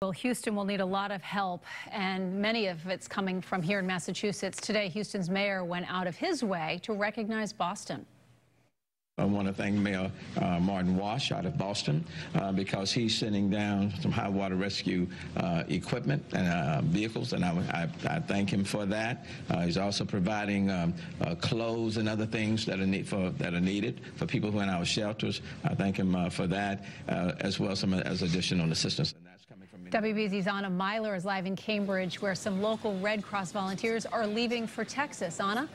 Well, Houston will need a lot of help, and many of it's coming from here in Massachusetts. Today, Houston's mayor went out of his way to recognize Boston. I want to thank Mayor Martin Walsh out of Boston because he's sending down some high water rescue equipment and vehicles, and I thank him for that. He's also providing clothes and other things that are needed for people who are in our shelters. I thank him for that, as well as additional assistance. And that's coming from WBZ's Anna Meiler is live in Cambridge, where some local Red Cross volunteers are leaving for Texas. Anna?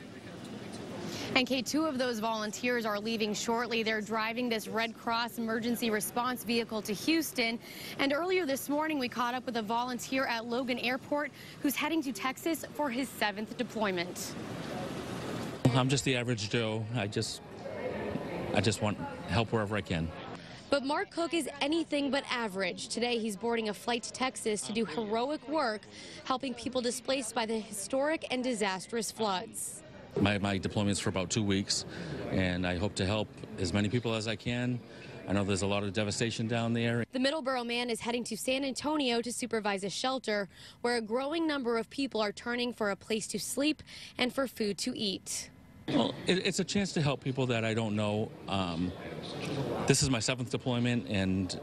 And Kate, two of those volunteers are leaving shortly. They're driving this Red Cross emergency response vehicle to Houston. And earlier this morning, we caught up with a volunteer at Logan Airport who's heading to Texas for his 7th deployment. I'm just the average Joe. I just want help wherever I can. But Mark Cook is anything but average. Today, he's boarding a flight to Texas to do heroic work, helping people displaced by the historic and disastrous floods. My deployment's for about 2 weeks, and I hope to help as many people as I can. I know there's a lot of devastation down there. The Middleborough man is heading to San Antonio to supervise a shelter where a growing number of people are turning for a place to sleep and for food to eat. Well, it's a chance to help people that I don't know. This is my 7th deployment, and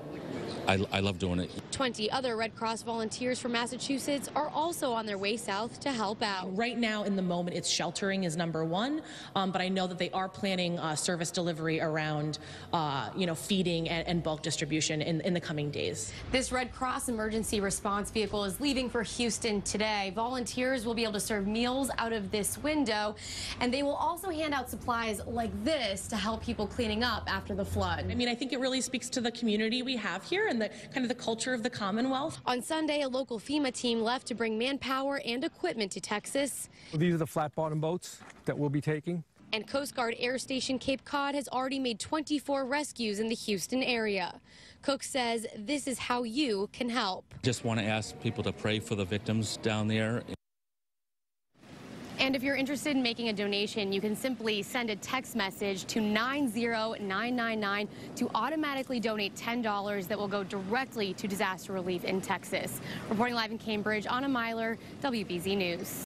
I love doing it. 20 other Red Cross volunteers from Massachusetts are also on their way south to help out. Right now, in the moment, it's sheltering is #1, but I know that they are planning service delivery around, feeding and bulk distribution in the coming days. This Red Cross emergency response vehicle is leaving for Houston today. Volunteers will be able to serve meals out of this window, and they will also hand out supplies like this to help people cleaning up after the flood. I mean, I think it really speaks to the community we have here and the kind of the culture of the Commonwealth. On Sunday, a local FEMA team left to bring manpower and equipment to Texas. These are the flat bottom boats that we'll be taking. And Coast Guard Air Station Cape Cod has already made 24 rescues in the Houston area. Cook says this is how you can help. Just want to ask people to pray for the victims down there. And if you're interested in making a donation, you can simply send a text message to 90999 to automatically donate $10 that will go directly to disaster relief in Texas. Reporting live in Cambridge, Anna Meiler, WBZ News.